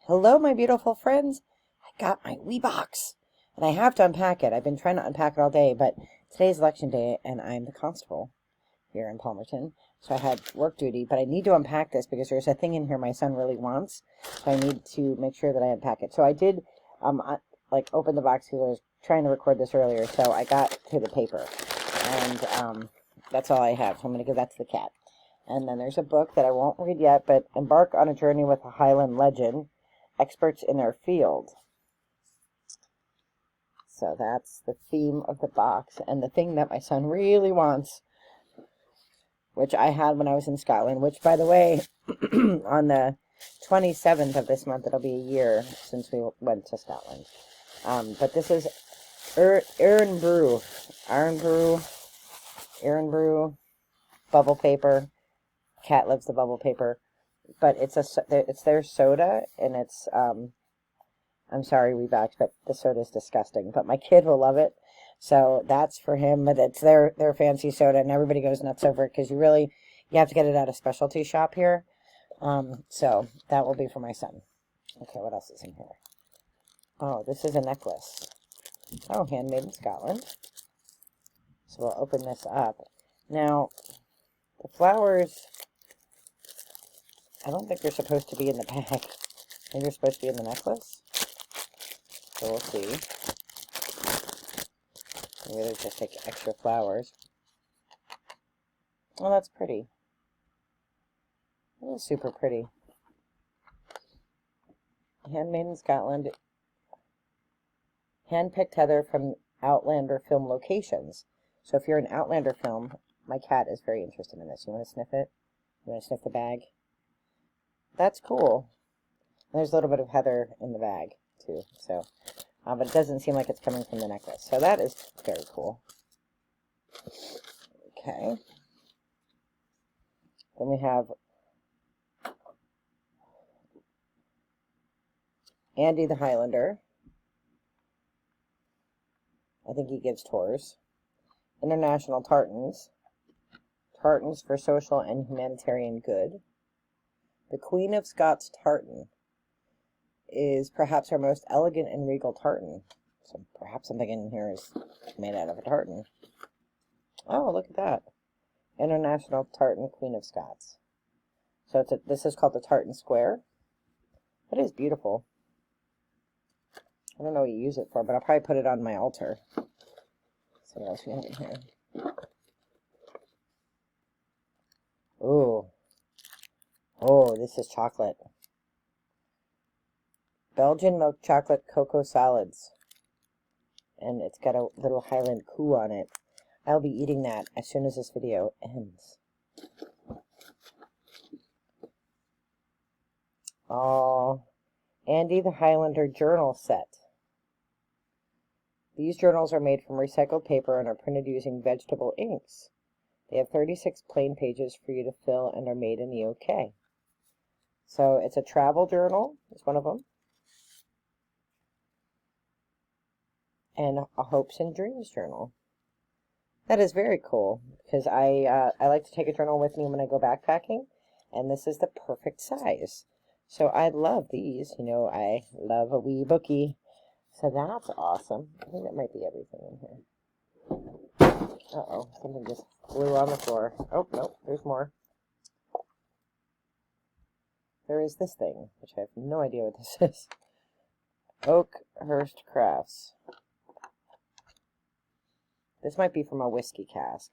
Hello, my beautiful friends. I got my wee box, and I have to unpack it. I've been trying to unpack it all day, but today's election day, and I'm the constable here in Palmerton, so I had work duty, but I need to unpack this because there's a thing in here my son really wants, so I need to make sure that I unpack it. So I did, open the box because I was trying to record this earlier, so I got to the paper, and that's all I have, so I'm going to give that to the cat. And then there's a book that I won't read yet, but Embark on a Journey with a Highland Legend, Experts in Their Field. So that's the theme of the box, and the thing that my son really wants, which I had when I was in Scotland, which, by the way, on the 27th of this month, it'll be a year since we went to Scotland. But this is Iron Brew bubble paper. Cat loves the bubble paper, but it's their soda, and it's I'm sorry, Weebacks, but the soda is disgusting. But my kid will love it, so that's for him. But it's their fancy soda, and everybody goes nuts over it because you have to get it at a specialty shop here. So that will be for my son. Okay, what else is in here? Oh, this is a necklace. Oh, handmade in Scotland. So we'll open this up. Now, the flowers, I don't think they're supposed to be in the bag. I think they're supposed to be in the necklace. So we'll see. Maybe they're just like extra flowers. Oh, that's pretty. That is super pretty. Handmade in Scotland. Hand-picked heather from Outlander film locations. So if you're an Outlander film, my cat is very interested in this. You want to sniff it? You want to sniff the bag? That's cool. And there's a little bit of heather in the bag, too. So, but it doesn't seem like it's coming from the necklace. So that is very cool. Okay. Then we have Andy the Highlander. I think he gives tours. International Tartans. Tartans for social and humanitarian good. The Queen of Scots tartan is perhaps our most elegant and regal tartan. So perhaps something in here is made out of a tartan. Oh, look at that. International Tartan Queen of Scots. So this is called the Tartan Square. That is beautiful. I don't know what you use it for, but I'll probably put it on my altar. So what else we have in here? Ooh. Oh, this is chocolate. Belgian milk chocolate cocoa solids. And it's got a little Highland coup on it. I'll be eating that as soon as this video ends. Oh, Andy the Highlander journal set. These journals are made from recycled paper and are printed using vegetable inks. They have 36 plain pages for you to fill and are made in the UK. So it's a travel journal, is one of them. And a hopes and dreams journal. That is very cool, because I like to take a journal with me when I go backpacking, and this is the perfect size. So I love these. You know, I love a wee bookie. So that's awesome. I think that might be everything in here. Uh-oh, something just flew on the floor. Oh, no, there's more. There is this thing, which I have no idea what this is. Oakhurst Crafts. This might be from a whiskey cask.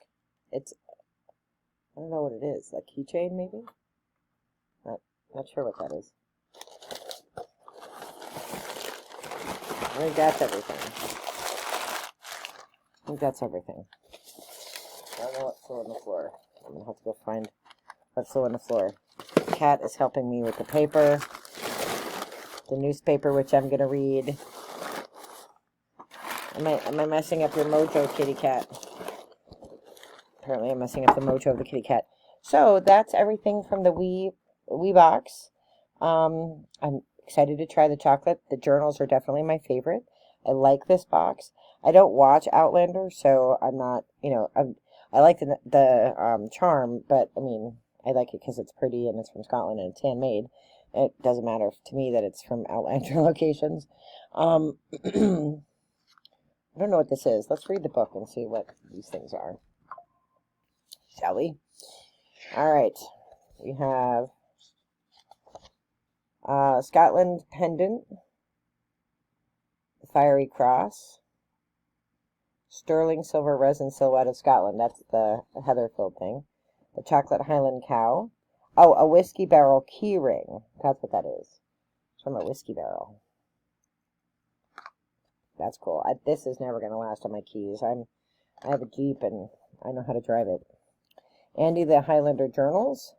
I don't know what it is. A keychain, maybe? Not sure what that is. I think that's everything. I don't know what's still on the floor. I'm going to have to go find what's still on the floor. The cat is helping me with the paper. The newspaper, which I'm going to read. Am I messing up your mojo, kitty cat? Apparently I'm messing up the mojo of the kitty cat. So that's everything from the wee box. I'm excited to try the chocolate. The journals are definitely my favorite. I like this box. I don't watch Outlander, so I'm not, I like the charm, but I mean, I like it because it's pretty and it's from Scotland and it's handmade. It doesn't matter to me that it's from Outlander locations. I don't know what this is. Let's read the book and see what these things are. Shall we? All right. We have Scotland Pendant, the Fiery Cross, Sterling Silver Resin Silhouette of Scotland. That's the Heatherfield thing. The Chocolate Highland Cow. Oh, a Whiskey Barrel Key Ring. That's what that is. It's from a whiskey barrel. That's cool. This is never going to last on my keys. I have a Jeep and I know how to drive it. Andy the Highlander Journals.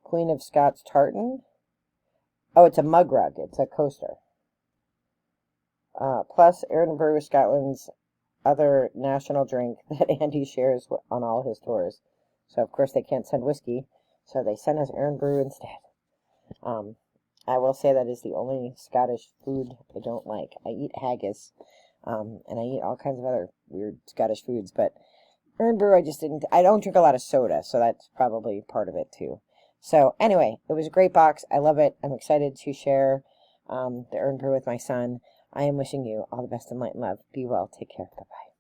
Queen of Scots Tartan. Oh, it's a mug rug. It's a coaster. Plus, Aaron Brew, Scotland's other national drink that Andy shares on all his tours. So, of course, they can't send whiskey, so they send us Aaron Brew instead. I will say that is the only Scottish food I don't like. I eat haggis, and I eat all kinds of other weird Scottish foods, but Aaron Brew, I don't drink a lot of soda, so that's probably part of it, too. So, anyway, it was a great box. I love it. I'm excited to share the Aaron Brew with my son. I am wishing you all the best in light and love. Be well. Take care. Bye-bye.